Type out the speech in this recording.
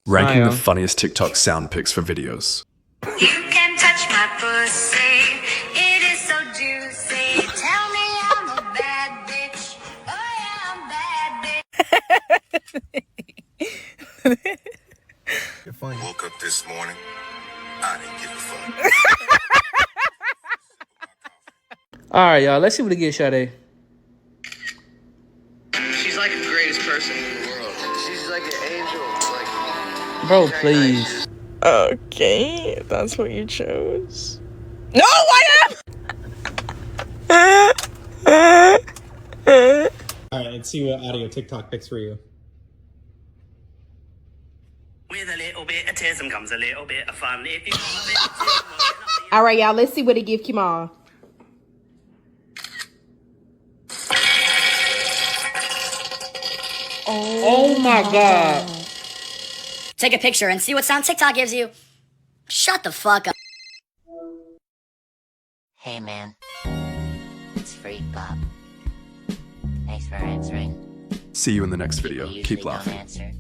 Ranking the Smile. funniest TikTok sound picks for videos. You can touch my pussy, it is so juicy. Tell me I'm a bad bitch. Oh yeah, I'm bad bitch. You're funny. Woke up this morning, I didn't give a fuck. All right, y'all. Let's see what it gets, Sade. She's like the greatest person in the world. She's like an angel. Like, Bro, please. Okay, that's what you chose. No, I am. All right, let's see what audio TikTok picks for you. with a little bit of tism comes a little bit of fun. If you want a bit of tism, All right, y'all. Let's see what it give Kimal. Oh my God. Take a picture and see what sound TikTok gives you. Shut the fuck up. Hey man, it's Freak Bob. Thanks for answering. See you in the next video. People Keep usually don't laughing. answer.